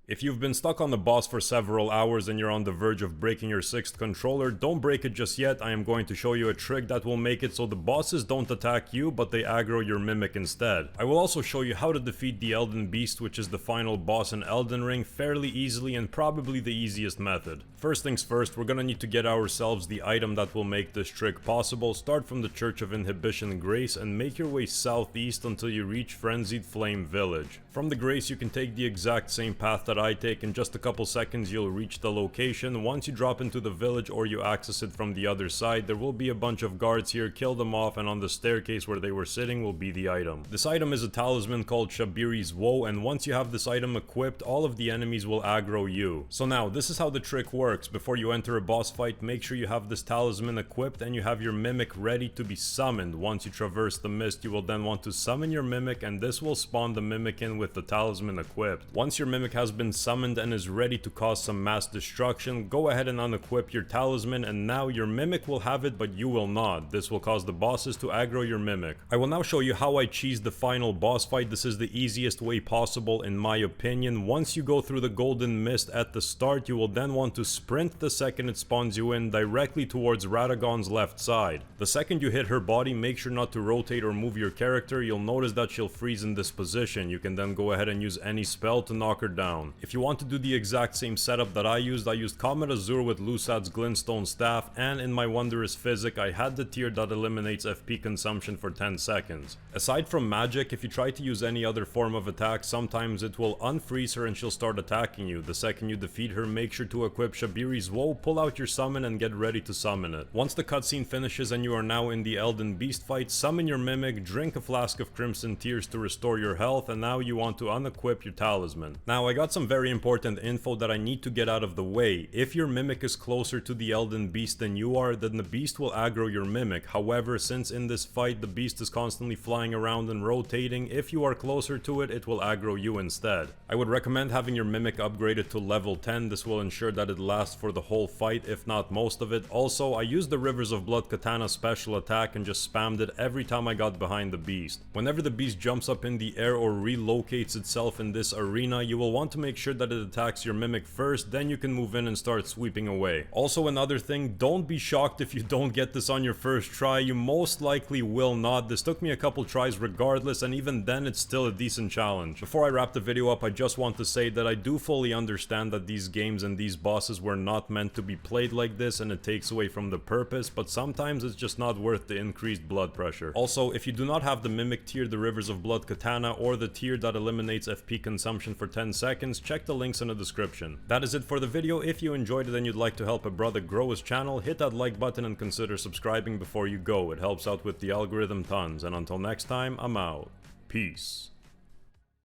If you've been stuck on the boss for several hours and you're on the verge of breaking your 6th controller, don't break it just yet. I am going to show you a trick that will make it so the bosses don't attack you, but they aggro your mimic instead. I will also show you how to defeat the Elden Beast, which is the final boss in Elden Ring, fairly easily and probably the easiest method. First things first, we're gonna need to get ourselves the item that will make this trick possible. Start from the Church of Inhibition Grace and make your way southeast until you reach Frenzied Flame Village. From the Grace you can take the exact same path that I take. In just a couple seconds you'll reach the location. Once you drop into the village or you access it from the other side, there will be a bunch of guards here. Kill them off, and on the staircase where they were sitting will be the item. This item is a talisman called Shabiri's Woe, and once you have this item equipped, all of the enemies will aggro you. So now, this is how the trick works. Before you enter a boss fight, make sure you have this talisman equipped and you have your mimic ready to be summoned. Once you traverse the mist, you will then want to summon your mimic, and this will spawn the mimic in with the talisman equipped. Once your mimic has been summoned and is ready to cause some mass destruction, go ahead and unequip your talisman, and now your mimic will have it but you will not. This will cause the bosses to aggro your mimic. I will now show you how I cheese the final boss fight. This is the easiest way possible in my opinion. Once you go through the golden mist at the start, you will then want to sprint the second it spawns you in directly towards Radagon's left side. The second you hit her body, make sure not to rotate or move your character. You'll notice that she'll freeze in this position. You can then go ahead and use any spell to knock her down. If you want to do the exact same setup that I used Comet Azure with Lusad's Glintstone Staff, and in my Wondrous Physic I had the tier that eliminates FP consumption for 10 seconds. Aside from magic, if you try to use any other form of attack, sometimes it will unfreeze her and she'll start attacking you. The second you defeat her, make sure to equip Shabiri's Woe, pull out your summon and get ready to summon it. Once the cutscene finishes and you are now in the Elden Beast fight, summon your mimic, drink a flask of Crimson Tears to restore your health, and now you want to unequip your talisman. Now I got some very important info that I need to get out of the way. If your mimic is closer to the Elden Beast than you are, then the beast will aggro your mimic. However, since in this fight the beast is constantly flying around and rotating, if you are closer to it, it will aggro you instead. I would recommend having your mimic upgraded to level 10. This will ensure that it lasts for the whole fight, if not most of it. Also, I used the Rivers of Blood Katana special attack and just spammed it every time I got behind the beast. Whenever the beast jumps up in the air or relocates itself in this arena, you will want to make sure that it attacks your mimic first, then you can move in and start sweeping away. Also, another thing, don't be shocked if you don't get this on your first try. You most likely will not. This took me a couple tries regardless, and even then it's still a decent challenge. Before I wrap the video up, I just want to say that I do fully understand that these games and these bosses were not meant to be played like this, and it takes away from the purpose, but sometimes it's just not worth the increased blood pressure. Also, if you do not have the mimic tier, the Rivers of Blood Katana, or the tier that eliminates FP consumption for 10 seconds, check the links in the description. That is it for the video. If you enjoyed it and you'd like to help a brother grow his channel, hit that like button and consider subscribing before you go. It helps out with the algorithm tons. And until next time, I'm out. Peace.